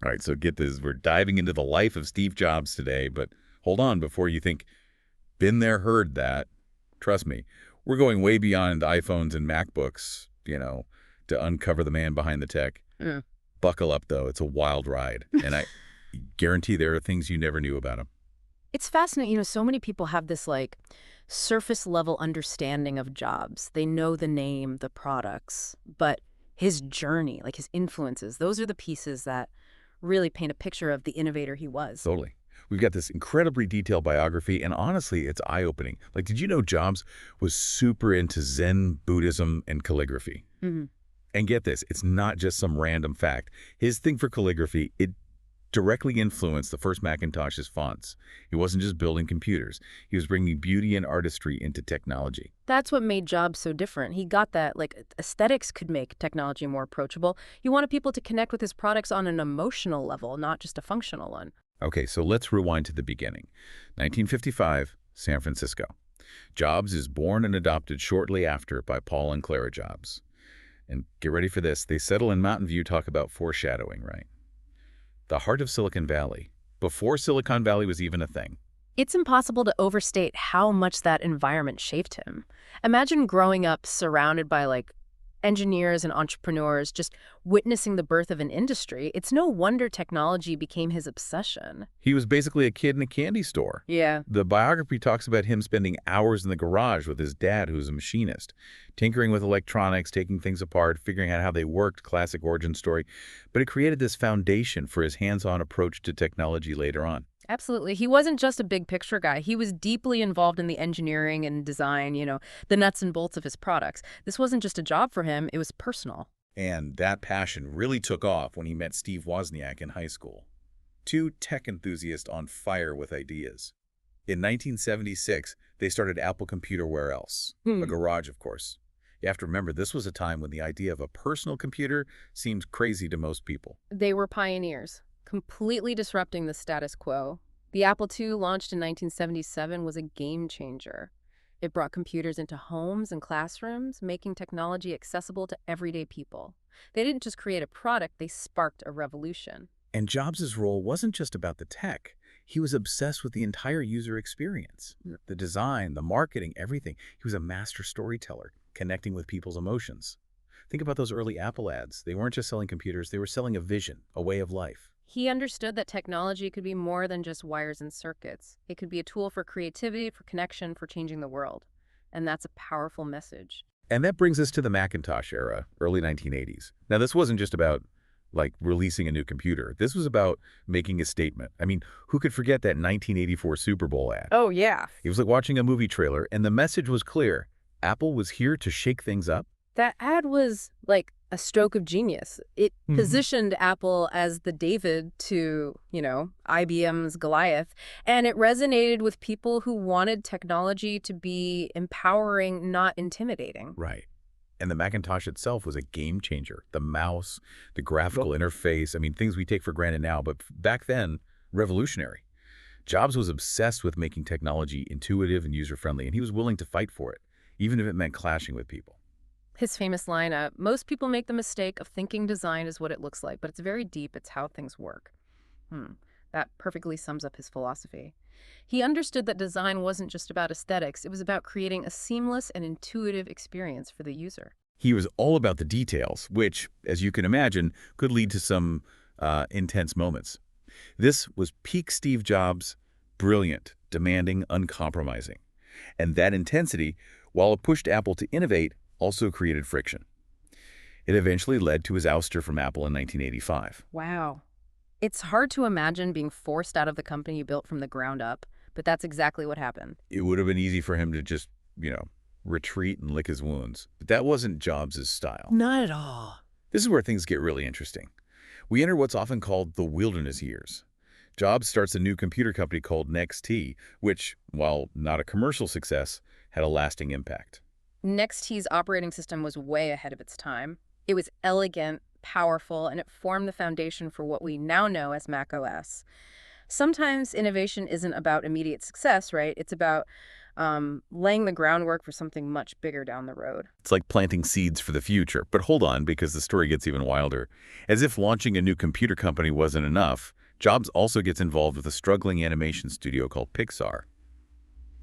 All right, so get this. We're diving into the life of Steve Jobs today, but hold on before you think, been there, heard that. Trust me, we're going way beyond iPhones and MacBooks, to uncover the man behind the tech. Yeah. Buckle up, though. It's a wild ride, and I guarantee there are things you never knew about him. It's fascinating. So many people have this like surface level understanding of Jobs. They know the name, the products, but his journey, like his influences, those are the pieces that really paint a picture of the innovator he was. Totally. We've got this incredibly detailed biography, and honestly, it's eye-opening. Like, did you know Jobs was super into Zen, Buddhism, and calligraphy? Hmm. And get this, it's not just some random fact. His thing for calligraphy, it directly influenced the first Macintosh's fonts. He wasn't just building computers. He was bringing beauty and artistry into technology. That's what made Jobs so different. He got that, like, aesthetics could make technology more approachable. He wanted people to connect with his products on an emotional level, not just a functional one. Okay, so let's rewind to the beginning. 1955, San Francisco. Jobs is born and adopted shortly after by Paul and Clara Jobs. And get ready for this, they settle in Mountain View, talk about foreshadowing, right? The heart of Silicon Valley, before Silicon Valley was even a thing. It's impossible to overstate how much that environment shaped him. Imagine growing up surrounded by like engineers and entrepreneurs, just witnessing the birth of an industry. It's no wonder technology became his obsession. He was basically a kid in a candy store. Yeah. The biography talks about him spending hours in the garage with his dad, who's a machinist, tinkering with electronics, taking things apart, figuring out how they worked, classic origin story. But it created this foundation for his hands-on approach to technology later on. Absolutely. He wasn't just a big picture guy. He was deeply involved in the engineering and design, the nuts and bolts of his products. This wasn't just a job for him, it was personal. And that passion really took off when he met Steve Wozniak in high school. Two tech enthusiasts on fire with ideas. In 1976, they started Apple Computer Where Else? A garage, of course. You have to remember, this was a time when the idea of a personal computer seemed crazy to most people. They were pioneers, completely disrupting the status quo. The Apple II, launched in 1977, was a game changer. It brought computers into homes and classrooms, making technology accessible to everyday people. They didn't just create a product, they sparked a revolution. And Jobs' role wasn't just about the tech. He was obsessed with the entire user experience. The design, the marketing, everything. He was a master storyteller, connecting with people's emotions. Think about those early Apple ads. They weren't just selling computers, they were selling a vision, a way of life. He understood that technology could be more than just wires and circuits. It could be a tool for creativity, for connection, for changing the world. And that's a powerful message. And that brings us to the Macintosh era, early 1980s. Now, this wasn't just about, like, releasing a new computer. This was about making a statement. I mean, who could forget that 1984 Super Bowl ad? Oh, yeah. It was like watching a movie trailer, and the message was clear. Apple was here to shake things up. That ad was like a stroke of genius. It positioned Apple as the David to, IBM's Goliath, and it resonated with people who wanted technology to be empowering, not intimidating. Right. And the Macintosh itself was a game changer. The mouse, the graphical interface, I mean, things we take for granted now, but back then, revolutionary. Jobs was obsessed with making technology intuitive and user-friendly, and he was willing to fight for it, even if it meant clashing with people. His famous line, most people make the mistake of thinking design is what it looks like, but it's very deep. It's how things work. That perfectly sums up his philosophy. He understood that design wasn't just about aesthetics. It was about creating a seamless and intuitive experience for the user. He was all about the details, which, as you can imagine, could lead to some intense moments. This was peak Steve Jobs, brilliant, demanding, uncompromising. And that intensity, while it pushed Apple to innovate, also created friction. It eventually led to his ouster from Apple in 1985. Wow. It's hard to imagine being forced out of the company you built from the ground up, but that's exactly what happened. It would have been easy for him to just, retreat and lick his wounds. But that wasn't Jobs' style. Not at all. This is where things get really interesting. We enter what's often called the wilderness years. Jobs starts a new computer company called NXT, which, while not a commercial success, had a lasting impact. NXT's operating system was way ahead of its time. It was elegant, powerful, and it formed the foundation for what we now know as Mac OS. Sometimes innovation isn't about immediate success, right? It's about laying the groundwork for something much bigger down the road. It's like planting seeds for the future. But hold on, because the story gets even wilder. As if launching a new computer company wasn't enough, Jobs also gets involved with a struggling animation studio called Pixar.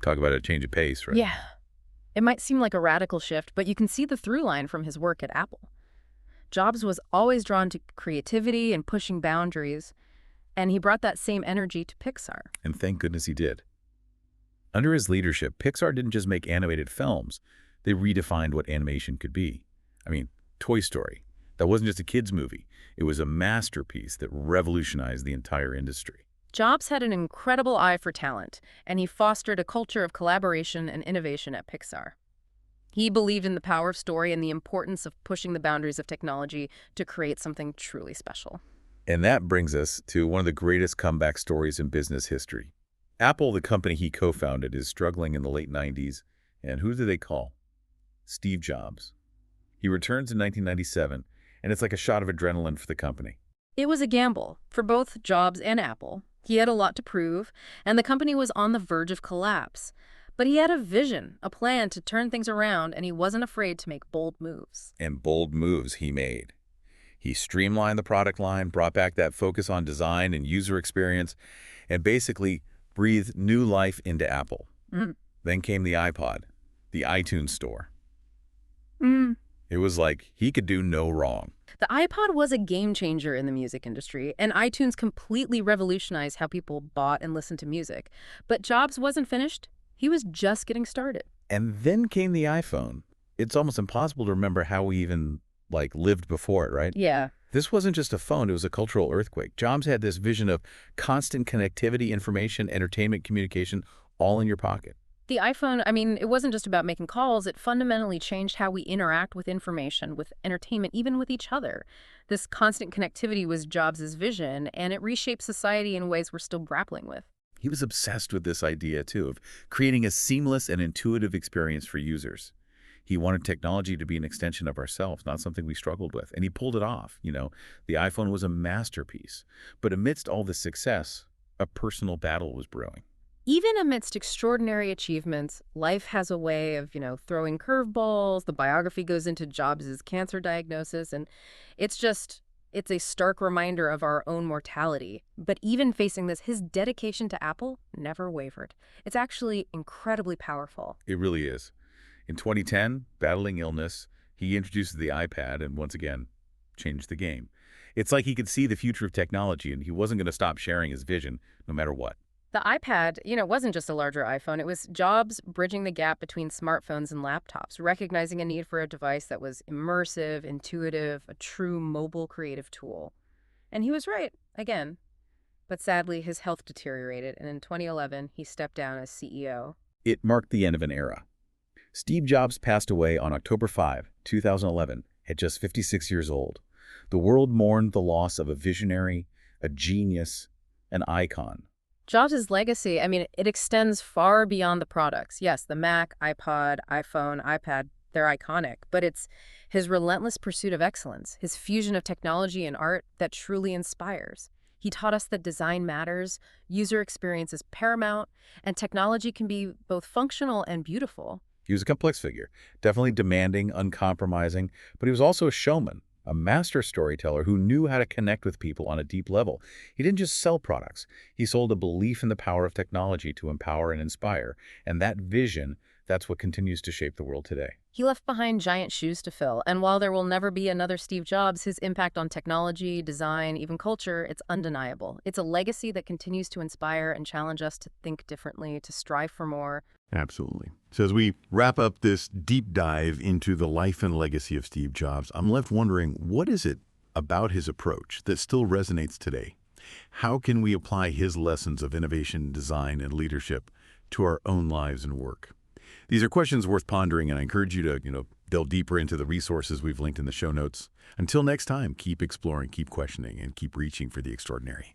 Talk about a change of pace, right? Yeah, it might seem like a radical shift, but you can see the through line from his work at Apple. Jobs was always drawn to creativity and pushing boundaries, and he brought that same energy to Pixar. And thank goodness he did. Under his leadership, Pixar didn't just make animated films. They redefined what animation could be. I mean, Toy Story. That wasn't just a kid's movie. It was a masterpiece that revolutionized the entire industry. Jobs had an incredible eye for talent, and he fostered a culture of collaboration and innovation at Pixar. He believed in the power of story and the importance of pushing the boundaries of technology to create something truly special. And that brings us to one of the greatest comeback stories in business history. Apple, the company he co-founded, is struggling in the late 90s. And who do they call? Steve Jobs. He returns in 1997, and it's like a shot of adrenaline for the company. It was a gamble for both Jobs and Apple. He had a lot to prove, and the company was on the verge of collapse. But he had a vision, a plan to turn things around, and he wasn't afraid to make bold moves. And bold moves he made. He streamlined the product line, brought back that focus on design and user experience, and basically breathed new life into Apple. Then came the iPod, the iTunes Store. It was like he could do no wrong. The iPod was a game changer in the music industry, and iTunes completely revolutionized how people bought and listened to music. But Jobs wasn't finished. He was just getting started. And then came the iPhone. It's almost impossible to remember how we even, lived before it, right? Yeah. This wasn't just a phone, it was a cultural earthquake. Jobs had this vision of constant connectivity, information, entertainment, communication, all in your pocket. The iPhone, it wasn't just about making calls. It fundamentally changed how we interact with information, with entertainment, even with each other. This constant connectivity was Jobs' vision, and it reshaped society in ways we're still grappling with. He was obsessed with this idea, too, of creating a seamless and intuitive experience for users. He wanted technology to be an extension of ourselves, not something we struggled with. And he pulled it off. The iPhone was a masterpiece. But amidst all this success, a personal battle was brewing. Even amidst extraordinary achievements, life has a way of, throwing curveballs. The biography goes into Jobs' cancer diagnosis, and it's a stark reminder of our own mortality. But even facing this, his dedication to Apple never wavered. It's actually incredibly powerful. It really is. In 2010, battling illness, he introduced the iPad and once again changed the game. It's like he could see the future of technology and he wasn't going to stop sharing his vision no matter what. The iPad, wasn't just a larger iPhone. It was Jobs bridging the gap between smartphones and laptops, recognizing a need for a device that was immersive, intuitive, a true mobile creative tool. And he was right, again. But sadly, his health deteriorated, and in 2011, he stepped down as CEO. It marked the end of an era. Steve Jobs passed away on October 5, 2011, at just 56 years old. The world mourned the loss of a visionary, a genius, an icon. Jobs' legacy, it extends far beyond the products. Yes, the Mac, iPod, iPhone, iPad, they're iconic, but it's his relentless pursuit of excellence, his fusion of technology and art that truly inspires. He taught us that design matters, user experience is paramount, and technology can be both functional and beautiful. He was a complex figure, definitely demanding, uncompromising, but he was also a showman, a master storyteller who knew how to connect with people on a deep level. He didn't just sell products. He sold a belief in the power of technology to empower and inspire. And that vision, that's what continues to shape the world today. He left behind giant shoes to fill, and while there will never be another Steve Jobs, his impact on technology, design, even culture, it's undeniable. It's a legacy that continues to inspire and challenge us to think differently, to strive for more. Absolutely. So as we wrap up this deep dive into the life and legacy of Steve Jobs, I'm left wondering, what is it about his approach that still resonates today? How can we apply his lessons of innovation, design, and leadership to our own lives and work? These are questions worth pondering, and I encourage you to, delve deeper into the resources we've linked in the show notes. Until next time, keep exploring, keep questioning, and keep reaching for the extraordinary.